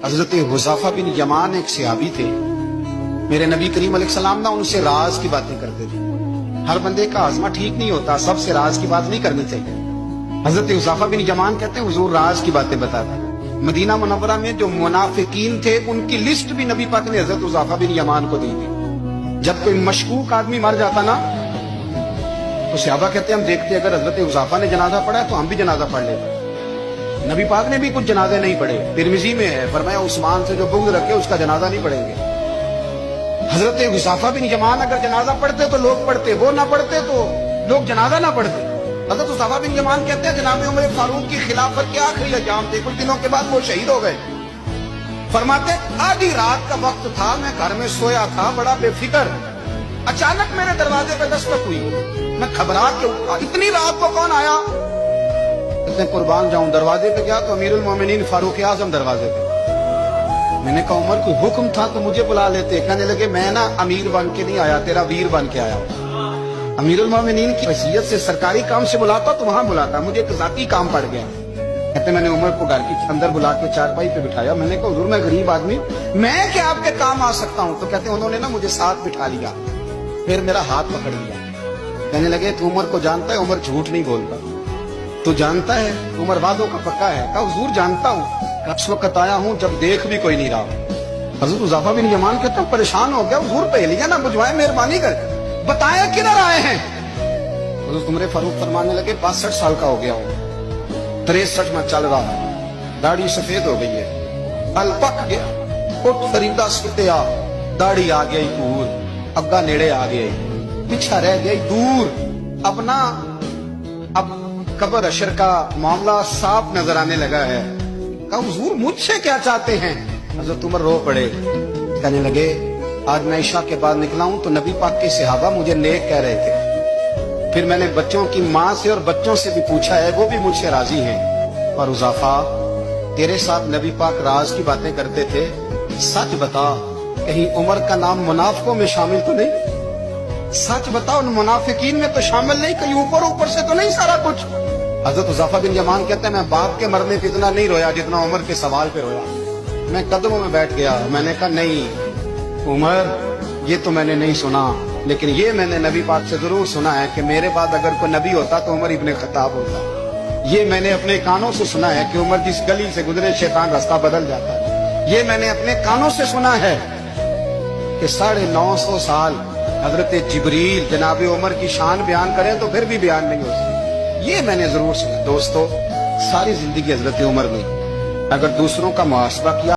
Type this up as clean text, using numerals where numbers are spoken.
حضرت حذیفہ بن یمان ایک صحابی تھے، میرے نبی کریم علیہ السلام نہ ان سے راز کی باتیں کرتے تھے۔ ہر بندے کا ہاضمہ ٹھیک نہیں ہوتا، سب سے راز کی بات نہیں کرنی چاہیے۔ حضرت حذیفہ بن یمان کہتے ہیں حضور راز کی باتیں بتاتے۔ مدینہ منورہ میں جو منافقین تھے ان کی لسٹ بھی نبی پاک نے حضرت حذیفہ بن یمان کو دی تھی۔ جب کوئی مشکوک آدمی مر جاتا نا تو صحابہ کہتے ہیں ہم دیکھتے اگر حضرت حذیفہ نے جنازہ پڑھا ہے تو ہم بھی جنازہ پڑھ لیتے۔ نبی پاک نے بھی کچھ جنازے نہیں پڑھے، ترمذی میں ہے، فرمایا عثمان سے جو بغض رکھے اس کا جنازہ نہیں پڑھیں گے۔ حضرت حذیفہ بن یمان اگر جنازہ پڑھتے تو لوگ پڑھتے، وہ نہ پڑھتے تو لوگ جنازہ نہ پڑھتے۔ حضرت حذیفہ بن یمان کہتے ہیں جناب عمر فاروق کی خلافت کے آخری ایام تھے، کچھ دنوں کے بعد وہ شہید ہو گئے۔ فرماتے آدھی رات کا وقت تھا، میں گھر میں سویا تھا بڑا بے فکر، اچانک میرے دروازے پہ دستک ہوئی، میں گھبرا کے اٹھا، اتنی رات کو کون آیا؟ اتنے قربان جاؤں، دروازے پہ گیا تو امیر المومنین فاروق اعظم دروازے پہ۔ میں نے کہا عمر کوئی حکم تھا تو مجھے بلا لیتے۔ کہنے لگے میں نا امیر بن کے نہیں آیا، تیرا ویر بن کے آیا ہوں۔ امیر المومنین کی حیثیت سے سرکاری کام سے بلاتا تو وہاں بلاتا، مجھے ایک ذاتی کام پڑ گیا۔ کہتے میں نے عمر کو گھر کی اندر بلا کے چارپائی پہ بٹھایا، میں نے کہا حضور میں غریب آدمی، میں کیا آپ کے کام آ سکتا ہوں؟ تو کہتے انہوں نے نا مجھے ساتھ بٹھا لیا، پھر میرا ہاتھ پکڑ لیا، کہنے لگے تو عمر کو جانتا ہے؟ عمر جھوٹ نہیں بولتا، تو جانتا ہے عمر وعدوں کا پکا ہے؟ کہا حضور جانتا ہوں، اس وقت آیا ہوں جب دیکھ بھی کوئی نہیں رہا۔ حضرت حذیفہ بن یمان کہتے ہیں پریشان ہو گیا، حضور پہلیاں نہ بجھوائے، مہربانی کر بتائیں کدھر آئے ہیں؟ حضرت عمر فاروق فرمانے لگے 62 سال کا ہو گیا ہوں، 63 میں چل رہا ہے، داڑھی سفید ہو گئی ہے، پل پک گیا، اٹھ فریدہ سٹیا، داڑھی آ گئی دور، اگا نیڑے آ گئی، پیچھا رہ گئی دور، اب قبر اشر کا معاملہ صاف نظر آنے لگا ہے۔ کہا حضور مجھ سے کیا چاہتے ہیں؟ حضرت عمر رو پڑے، کہنے لگے آج میں عشاء کے بعد نکلا ہوں تو نبی پاک کے صحابہ مجھے نیک کہہ رہے تھے، پھر میں نے بچوں کی ماں سے اور بچوں سے بھی پوچھا ہے، وہ بھی مجھ سے راضی ہیں، اور حذیفہ تیرے ساتھ نبی پاک راز کی باتیں کرتے تھے، سچ بتا کہیں عمر کا نام منافقوں میں شامل تو نہیں؟ سچ بتا ان منافقین میں تو شامل نہیں، کہیں اوپر سے تو نہیں سارا کچھ؟ حضرت حذیفہ بن یمان کہتے ہیں میں باپ کے مرنے پہ اتنا نہیں رویا جتنا عمر کے سوال پہ رویا۔ میں قدموں میں بیٹھ گیا، میں نے کہا نہیں عمر یہ تو میں نے نہیں سنا، لیکن یہ میں نے نبی پاک سے ضرور سنا ہے کہ میرے بعد اگر کوئی نبی ہوتا تو عمر ابن خطاب ہوتا۔ یہ میں نے اپنے کانوں سے سنا ہے کہ عمر جس گلی سے گزرے شیطان راستہ بدل جاتا ہے۔ یہ میں نے اپنے کانوں سے سنا ہے کہ 950 سال حضرت جبریل جناب عمر کی شان بیان کریں تو پھر بھی بیان نہیں ہو سکتا۔ یہ میں نے ضرور سنا۔ دوستو ساری زندگی حضرت عمر نے اگر دوسروں کا محاسبہ کیا